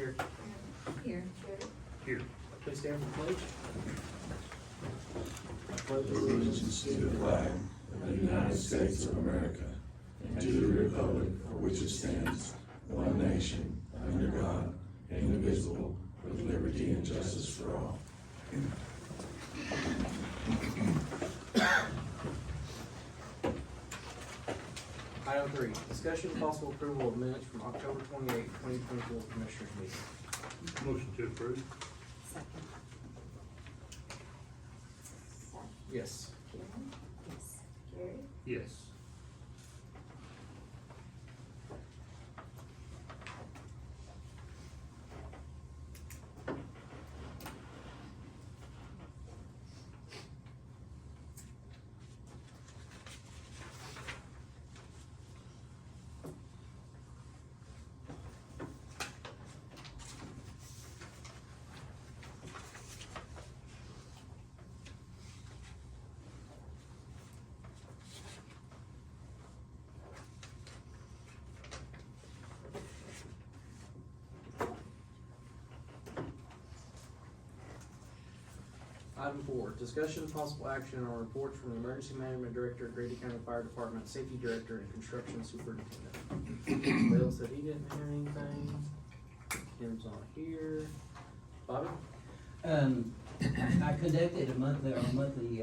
Here. Here. Here. Please stand for the pledge. Allegiance to the flag of the United States of America and to the republic for which it stands, one nation, under God, indivisible, with liberty and justice for all. Item 3, discussion and possible approval of minutes from October 28, 2024 Commissioners meeting. Motion to approve. Second. Yes. Karen? Yes. Gary? Yes. Item 4, discussion and possible action on reports from the Emergency Management Director, Grady County Fire Department, Safety Director, and Construction Superintendent. Bill said he didn't have anything. Kim's on here. Bobby? I conducted a monthly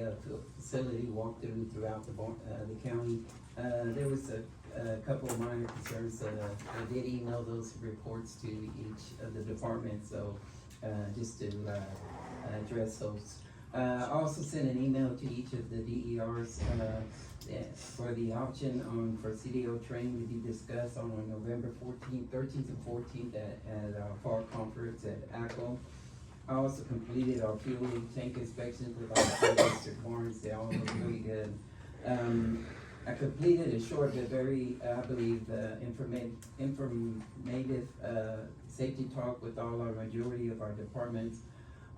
facility walkthrough throughout the county. There was a couple of minor concerns that I did email those reports to each of the departments, so just to address those. I also sent an email to each of the DERs for the option for CDO training to be discussed on November 13th and 14th at our fall conference at ACO. I also completed our fuel tank inspections with our district warrants. They all look really good. I completed a short but very, I believe, informative safety talk with all our majority of our departments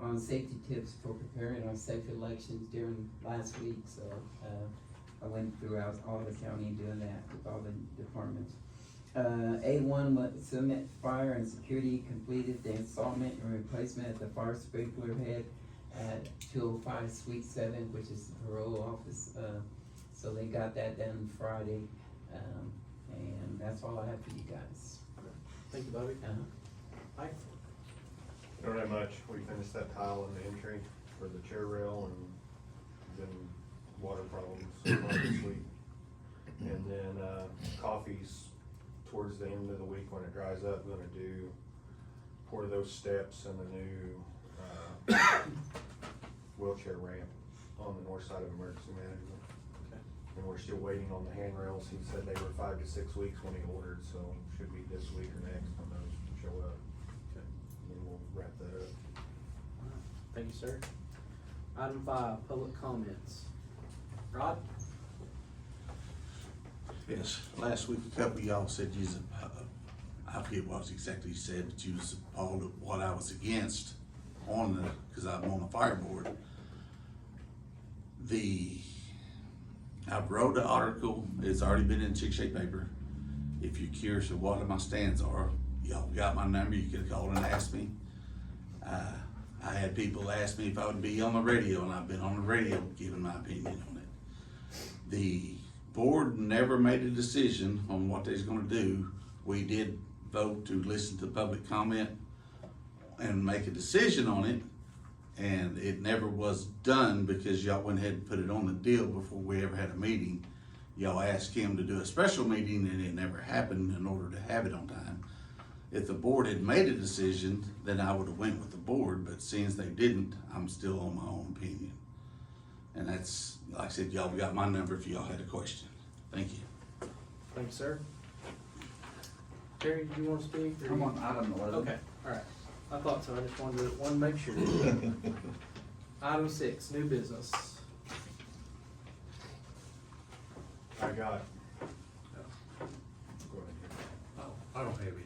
on safety tips for preparing our safe elections during last week. So I went throughout all the county doing that with all the departments. A1 Summit Fire and Security completed the installment and replacement of the fire sprinkler head at 205 Suite 7, which is the parole office. So they got that done Friday, and that's all I have for you guys. Thank you, Bobby. Mike? Don't have much. We finished that tile in the entry for the chair rail and then water problems so far this week. And then, coffees towards the end of the week when it dries up, gonna pour those steps and the new, wheelchair ramp on the north side of emergency management. Okay. And we're still waiting on the handrails. He said they were 5 to 6 weeks when he ordered, so should be this week or next when those show up. Okay. And then we'll wrap that up. Thank you, sir. Item 5, public comments. Rod? Yes, last week, a couple of y'all said you, I forget what exactly you said, but you was appalled at what I was against cause I'm on the fire board. I've wrote the article, it's already been in Chick-shade paper. If you're curious of what my stands are, y'all got my number, you could call and ask me. I had people ask me if I would be on the radio, and I've been on the radio giving my opinion on it. The board never made a decision on what they's gonna do. We did vote to listen to public comment and make a decision on it, and it never was done because y'all went ahead and put it on the deal before we ever had a meeting. Y'all asked him to do a special meeting and it never happened in order to have it on time. If the board had made a decision, then I would've went with the board, but since they didn't, I'm still on my own opinion. And that's, like I said, y'all got my number if y'all had a question. Thank you. Thank you, sir. Terry, did you want to speak? or I'm you- on item 11. Okay, all right. I thought so. I just wanted to make sure. Item 6, new business. I got. Oh. Go ahead. I don't have any.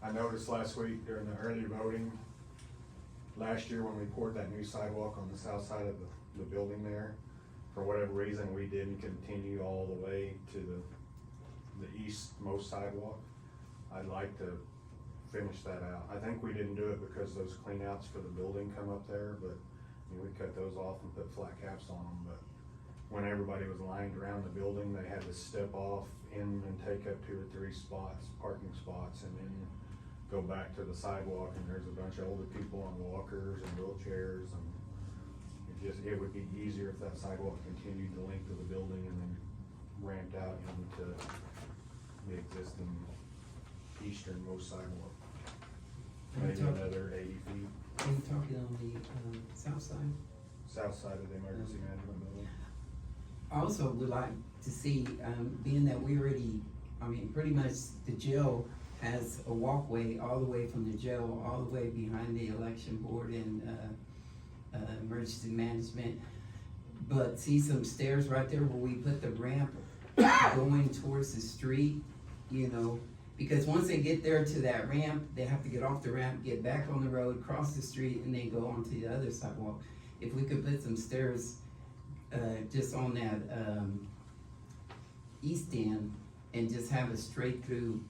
I noticed last week during the early voting, last year when we poured that new sidewalk on the south side of the building there, for whatever reason, we didn't continue all the way to the eastmost sidewalk. I'd like to finish that out. I think we didn't do it because those cleanouts for the building come up there, but, you know, we cut those off and put flat caps on them, but when everybody was lined around the building, they had to step off in and take up 2 or 3 spots, parking spots, and then go back to the sidewalk, and there's a bunch of older people on walkers and wheelchairs, and it would be easier if that sidewalk continued the length of the building and then ramped out into the existing easternmost sidewalk. Are you Maybe talking- another 80 feet, Are you talking on the, south side? south side of the emergency management building. I also would like to see, being that we already, pretty much the jail has a walkway all the way from the jail, all the way behind the election board and, emergency management. But see some stairs right there where we put the ramp going towards the street, you know? Because once they get there to that ramp, they have to get off the ramp, get back on the road, cross the street, and then go onto the other sidewalk. If we could put some stairs, just on that, east end, and just have a straight through,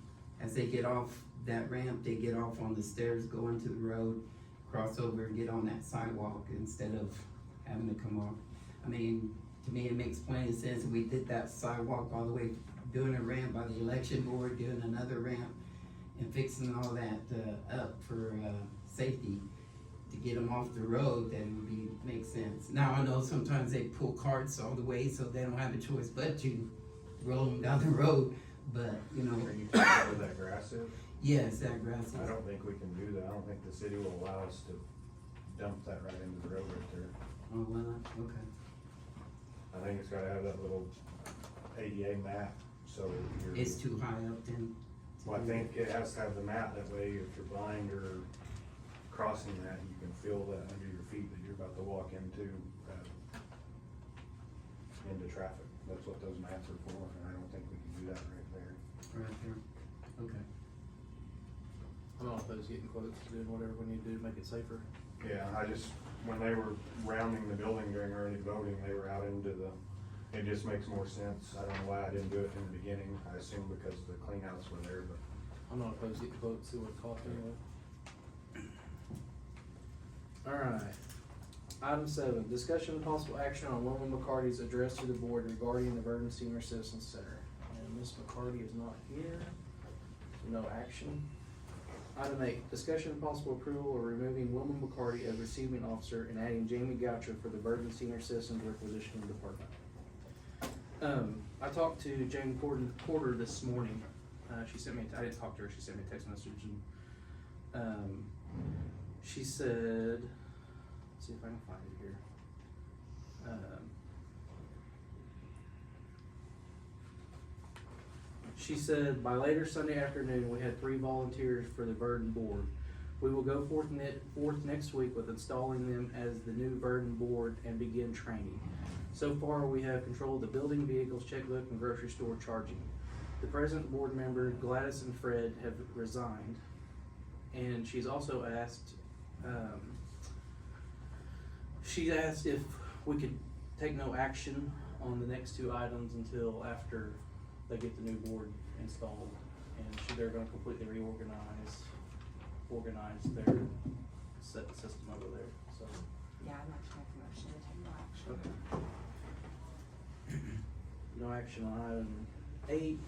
as they get off that ramp, they get off on the stairs, go into the road, cross over and get on that sidewalk instead of having to come off. I mean, to me, it makes plenty of sense. We did that sidewalk all the way, doing a ramp by the election board, doing another ramp, and fixing all that, up for, safety, to get them off the road, that would be, make sense. Now, I know sometimes they pull carts all the way, so they don't have a choice but to roll them down the road, but, you know, Are you talking where that grass is? yes, that grass is. I don't think we can do that. I don't think the city will allow us to dump that right into the road right there. Oh, well, okay. I think it's gotta have that little ADA mat, so you're. It's too high up then? Well, I think it has to have the mat, that way if you're blind or crossing that, you can feel that under your feet that you're about to walk into traffic. That's what those mats are for, and I don't think we can do that right there. Right there, okay. I'm not opposed to getting quotes, doing whatever we need to do to make it safer. Yeah, when they were rounding the building during early voting, they were out into it just makes more sense. I don't know why I didn't do it in the beginning. I assume because the cleanouts were there, but. I'm not opposed to getting quotes, see what it costs anyway. Alright, item 7, discussion and possible action on Wilma McCarty's address to the board regarding the Verdon Senior Citizens Center. And Ms. McCarty is not here, so no action. Item 8, discussion and possible approval of removing Wilma McCarty as receiving officer and adding Jamie Goucher for the Verdon Senior Citizens Requisitioning Department. I talked to Jane Porter this morning. She sent me, I didn't talk to her, she sent me a text message, and, she said, let's see if I can find it here. She said, by later Sunday afternoon, we had 3 volunteers for the Verdon board. We will go forth next week with installing them as the new Verdon board and begin training. So far, we have control of the building, vehicles, checkbook, and grocery store charging. The present board member, Gladys and Fred, have resigned, and she's also asked, she asked if we could take no action on the next 2 items until after they get the new board installed, and they're gonna completely reorganize their system over there, so. Yeah, I'd like to make a motion to take no action. Okay. No action on item 8.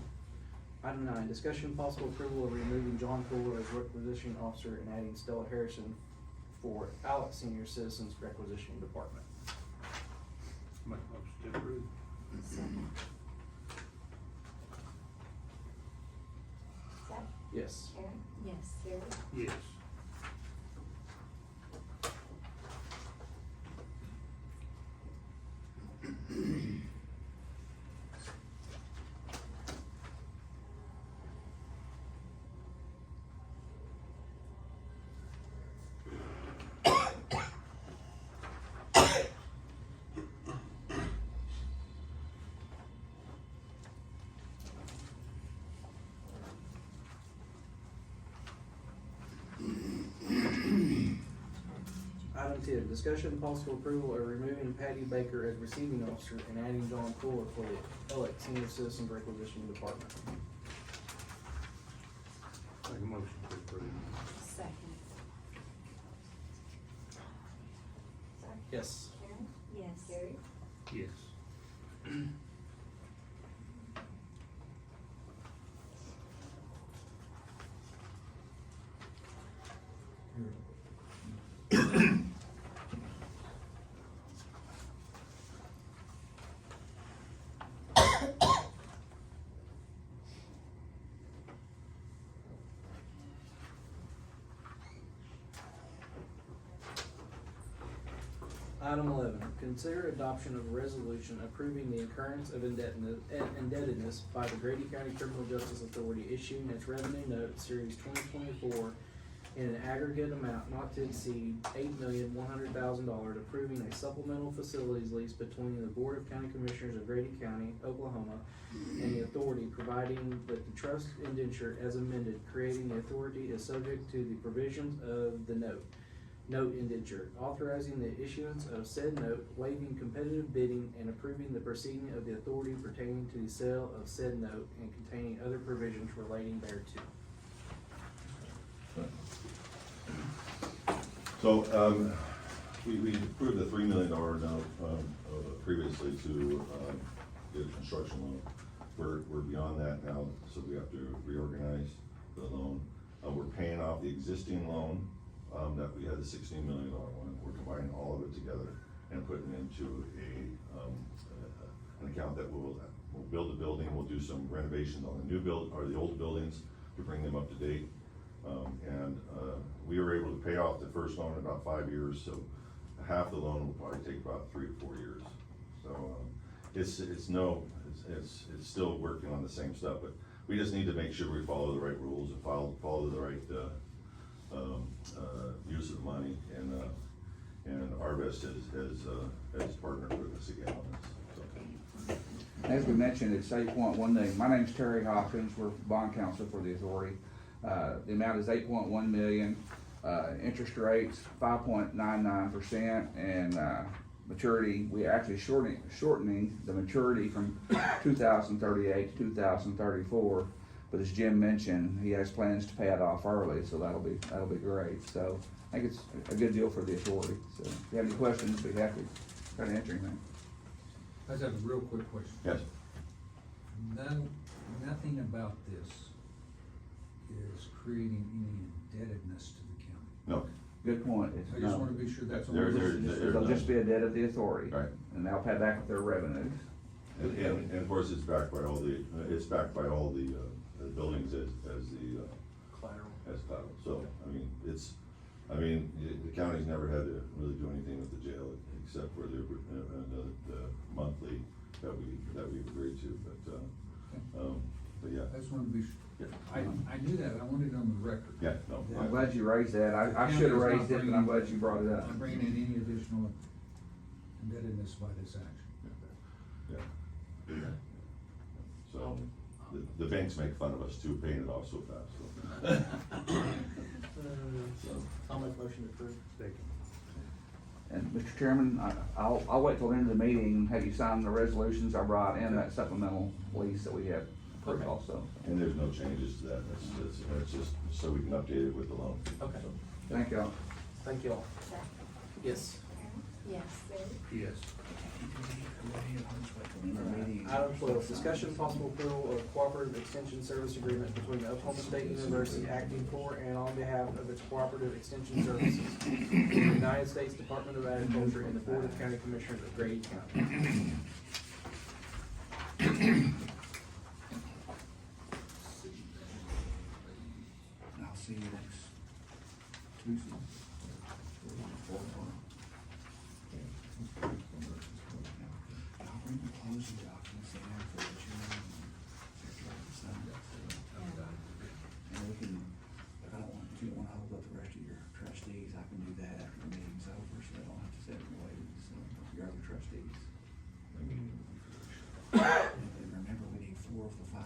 Item 9, discussion and possible approval of removing John Fuller as requisitioning officer and adding Stella Harrison for Alex Senior Citizens Requisitioning Department. Make a motion to approve. Second. Zach? Yes. Karen? Yes. Gary? Yes. Item 10, discussion and possible approval of removing Patty Baker as receiving officer and adding John Fuller for the Alex Senior Citizens Requisitioning Department. Make a motion to approve. Second. Yes. Karen? Yes. Gary? Yes. Item 11, consider adoption of a resolution approving the incurrence of indebtedness by the Grady County Criminal Justice Authority issuing its revenue note series 2024 in an aggregate amount not to exceed $8,100,000, approving a supplemental facilities lease between the Board of County Commissioners of Grady County, Oklahoma, and the authority, providing that the trust indenture as amended, creating the authority is subject to the provisions of the note indenture, authorizing the issuance of said note, waiving competitive bidding, and approving the proceeding of the authority pertaining to the sale of said note and containing other provisions relating thereto. So, we approved a $3 million note, previously to, get a construction loan. We're beyond that now, so we have to reorganize the loan. We're paying off the existing loan, that we had, the $16 million one. We're combining all of it together and putting into an account that we'll build a building, we'll do some renovations on the new or the old buildings to bring them up to date. We were able to pay off the first loan in about 5 years, so half the loan will probably take about 3 to 4 years. So, it's still working on the same stuff, but we just need to make sure we follow the right rules and follow the right, use of the money, and Arvest has partnered with us again on this. So. As we mentioned, it's 8.1 million. My name's Terry Hopkins. We're bond counsel for the authority. The amount is 8.1 million. Interest rates 5.99%, and maturity, we actually shortening the maturity from 2038 to 2034. But as Jim mentioned, he has plans to pay it off early, so that'll be great. So I think it's a good deal for the authority. So if you have any questions, be happy to try to answer anything. I just have a real quick question. Yes. Nothing about this is creating any indebtedness to the county. No. Good point. I just wanna be sure that's. It'll just be a debt of the authority. Right. And they'll pay back their revenues. And of course, it's backed by all the buildings as collateral. So, the county's never had to really do anything with the jail except for the monthly that we've agreed to, but yeah. I just wanted to be sure. Yeah. I knew that, I wanted it on the record. Yeah, no. I'm glad you raised that. I should have raised it, but I'm glad you brought it up. I'm bringing in any additional indebtedness by this action. Yeah. So, the banks make fun of us too, paying it off so fast, so. I'll make a motion to approve. Second. And Mr. Chairman, I'll wait till the end of the meeting and have you sign the resolutions I brought and that supplemental lease that we have approved Okay. also. And there's no changes to that, that's just so we can update it with the loan. Okay. So. Thank y'all. Thank you all. Second. Yes. Karen? Yes. Gary? Yes. Item 12, discussion and possible approval of cooperative extension service agreement between the Oklahoma State University acting for and on behalf of its cooperative extension services, the United States Department of Agriculture and the Board of County Commissioners of Grady County. I'll see you next Tuesday. I'll bring the closing documents in for the chairman and secretary to sign. And we can, if I don't want, if you don't wanna hold up the rest of your trustees, I can do that after the meeting's over, so they don't have to sit and wait, so your other trustees. And remember, we need 4 of the 5.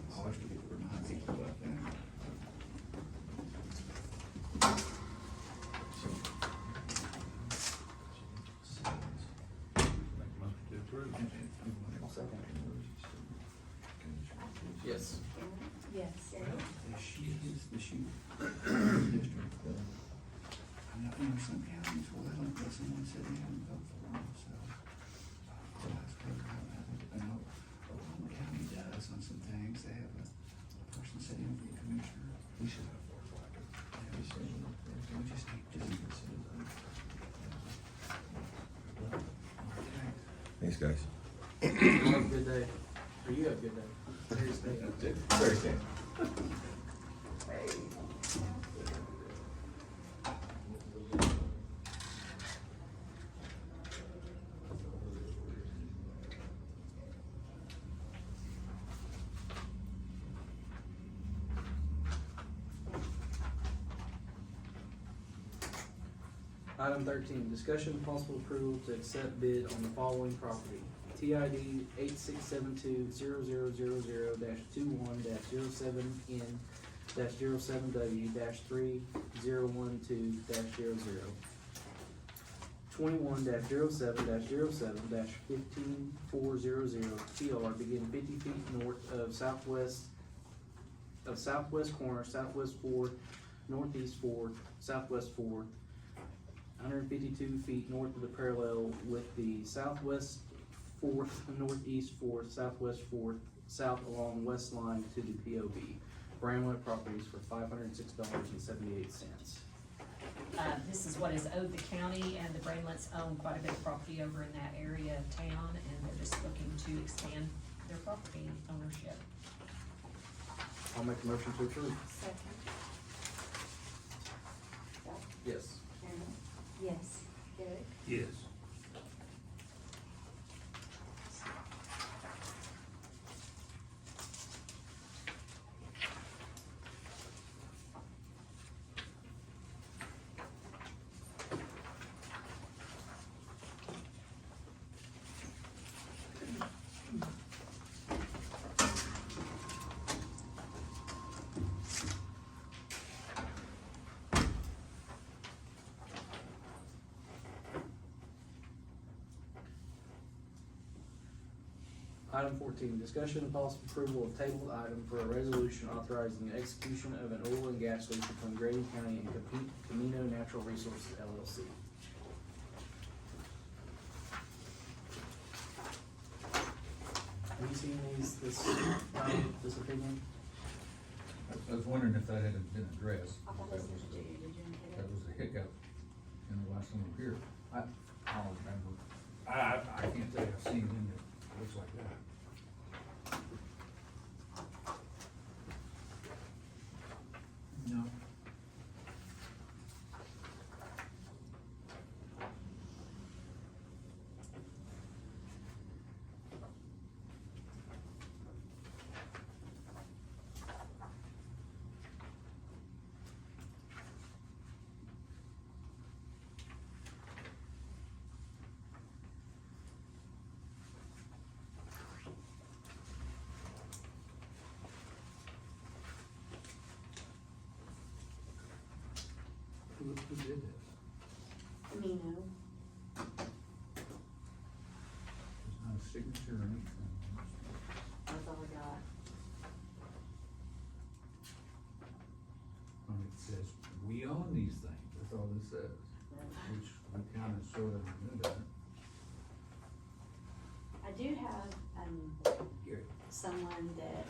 I always forget to remind people about that. Make a motion to approve. Yes. Karen? Yes. The shoe is the shoe district, I know some counties, well, they don't, let someone said they haven't voted for them, so. That's where, I know Oklahoma County does on some things, they have a person sitting in for the commissioner. We should have four flaggers. Yeah, we should, we just need to consider them. Okay. Thanks, guys. Have a good day. Or you have a good day. Very safe. Very safe. Item 13, discussion and possible approval to accept bid on the following property. TID 8672-0000-21-07W-3012-00. 21-07-07-15400 TR begin 50 feet north of southwest corner, southwest 4th, northeast 4th, southwest 4th, 152 feet north of the parallel with the southwest 4th, northeast 4th, southwest 4th, south along west line to the POB. Bramlett Properties for $506.78. This is what is owed the county, and the Brainletts own quite a bit of property over in that area of town, and they're just looking to expand their property ownership. I'll make a motion to approve. Second. Yes. Karen? Yes. Derek? Yes. Item 14, discussion and possible approval of tabled item for a resolution authorizing the execution of an oil and gas lease between Grady County and Camino Natural Resources LLC. Have you seen this opinion? I was wondering if that had been addressed. I thought That it was was, due, did you get that it? was a hiccup in the last one here. I don't remember. I can't tell you I've seen anything that looks like that. No. Who did this? Camino. There's not a signature or anything. That's all I got. It says, we own these things, that's all this says, which we kind of sort of knew that. I do have, Here. someone that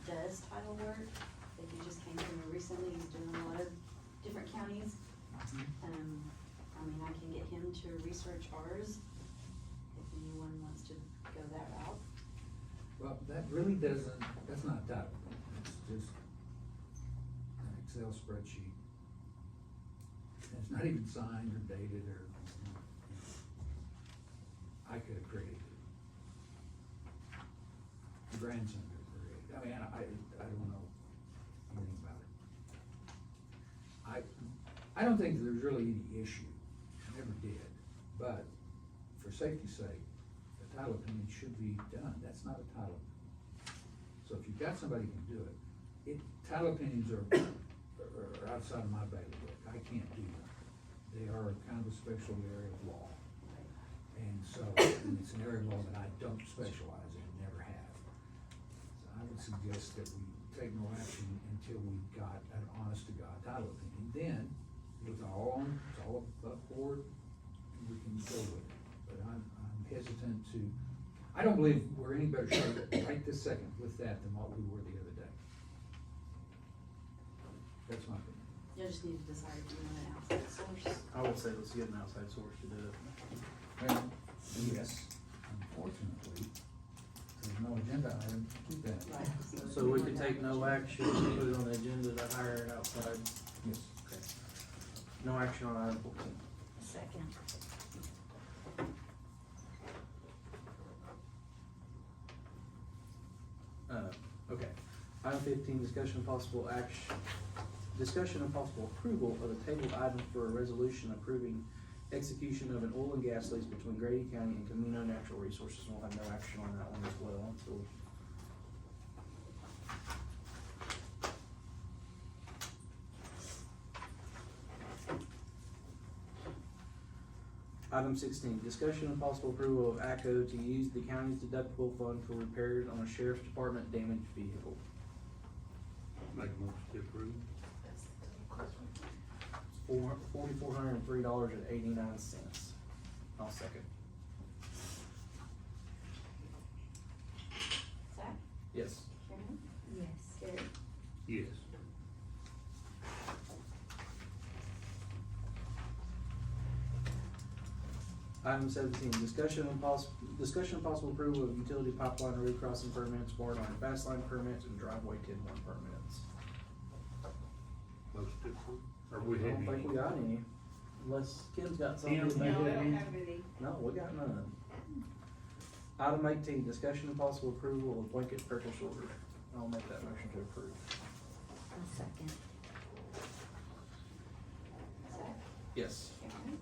does title work, that he just came from recently, he's doing a lot of different counties. I can get him to research ours, if anyone wants to go that route. Well, that really doesn't, that's not a title, it's just an Excel spreadsheet. And it's not even signed or dated or, I could have created it. The grandson could have created it. I mean, I don't know anything about it. I don't think there's really any issue, never did, but for safety's sake, the title opinion should be done, that's not a title. So if you've got somebody who can do it, title opinions are outside of my bailiwick, I can't do them. They are kind of a special area of law. And so, and it's an area of law that I don't specialize in, never have. So I would suggest that we take no action until we got an honest to God title opinion. Then, with our own, it's all above board, we can go with it. But I'm hesitant to, I don't believe we're any better shape right this second with that than what we were the other day. That's my opinion. You just need to decide if you want an outside source. I would say let's get an outside source to do it. Well, yes, unfortunately, there's no agenda item to do that. Right. So we could take no action, put it on the agenda to hire an outside. Yes. Okay. No action on item 14. Second. Okay. Item 15, discussion and possible approval of a tabled item for a resolution approving execution of an oil and gas lease between Grady County and Camino Natural Resources. We'll have no action on that one as well until. Item 16, discussion and possible approval of ACO to use the county's deductible fund for repairs on a sheriff's department damaged vehicle. Make a motion to approve. $4,403.89. I'll second. Zach? Yes. Karen? Yes. Gary? Yes. Item 17, discussion and possible approval of utility pipeline road crossing permits, water line fast line permits, and driveway 10-1 permits. Motion to approve. Or we I have don't think any? we got any, unless Kim's got something. Kim? maybe No, we I don't need- any. No, we got none. Item 18, discussion and possible approval of blanket purchase order. I'll make that motion to approve. A second. Zach? Yes. Karen?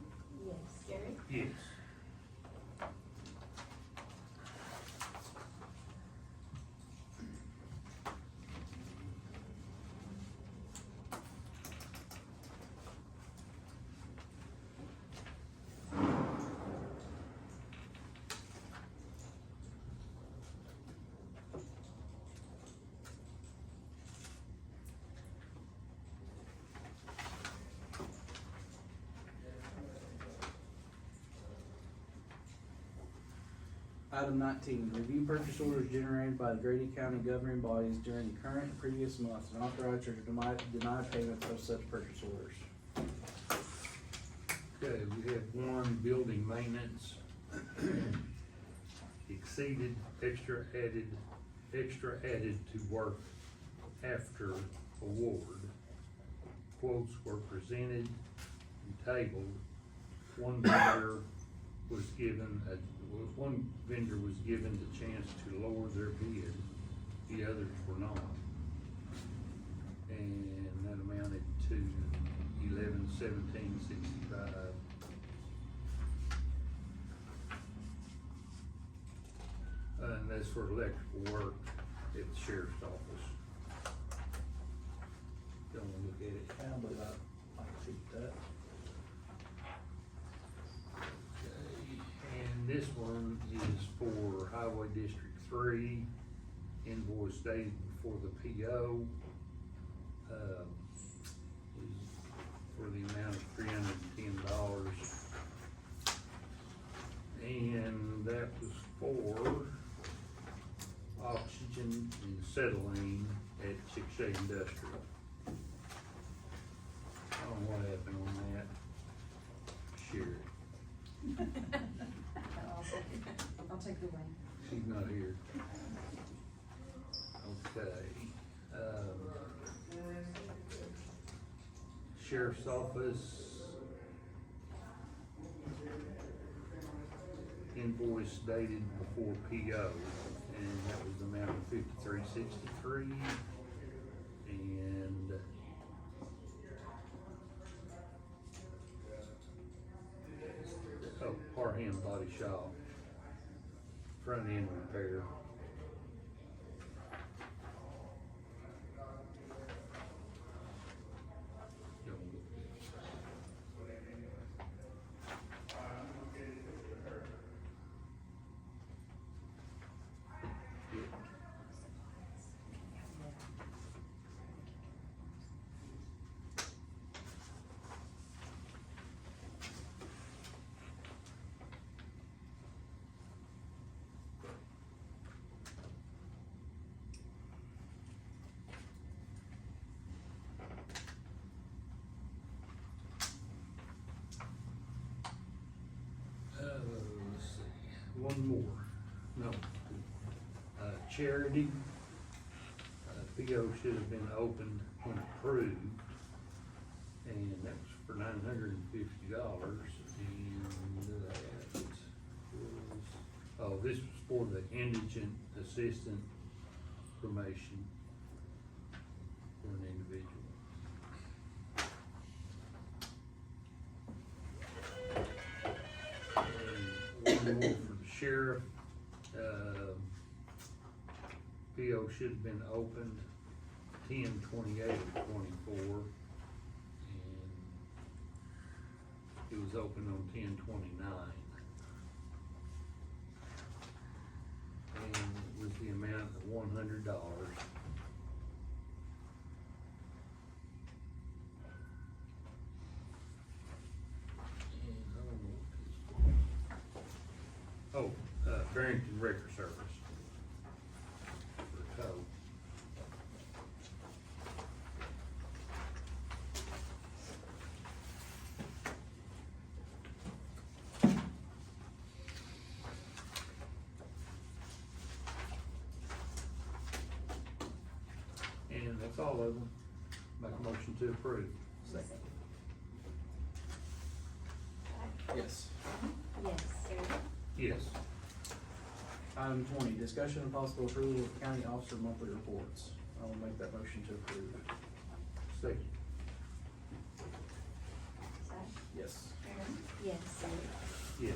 Yes. Gary? Yes. Item 19, review purchase orders generated by the Grady County governing bodies during the current and previous months and authorize or deny payment of such purchase orders. Okay, we have one building maintenance. Exceeded, extra added to work after award. Quotes were presented and tabled. One vendor was given the chance to lower their bid, the others were not. And that amounted to $11,1765. And that's for electrical work at the sheriff's office. Don't wanna look at it. Yeah, I believe I can see that. Okay, and this one is for Highway District 3, invoice dated before the PO. Is for the amount of $310. And that was for oxygen and acetylene at Chick-fil-A Industrial. I don't know what happened on that. Sure. I'll take the win. She's not here. Okay, Sheriff's Office. Invoice dated before PO, and that was the amount of $53.63. And Parham Body Shop, front end repair. one more, no. Charity, PO should have been opened when approved, and that was for $950, and that was, oh, this was for the indigent assistant promotion for an individual. And one more for the sheriff, PO should have been opened 10/28/24, and it was opened on 10/29. And it was the amount of $100. And I don't know what this is. Oh, Barrington Record Service. For tow. And that's all of them. Make a motion to approve. Second. Yes. Yes, Sarah? Yes. Item 20, discussion and possible approval of county officer monthly reports. I will make that motion to approve. Second. Zach? Yes. Aaron? Yes, Sarah? Yes.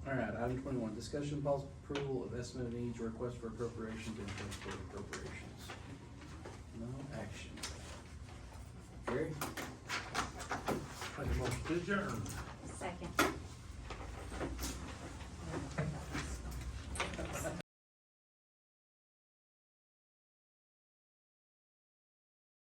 All right, item 21, discussion and possible approval of estimate of needs, request for appropriations and transfer appropriations. No action. Gary? Make a motion to adjourn. Second.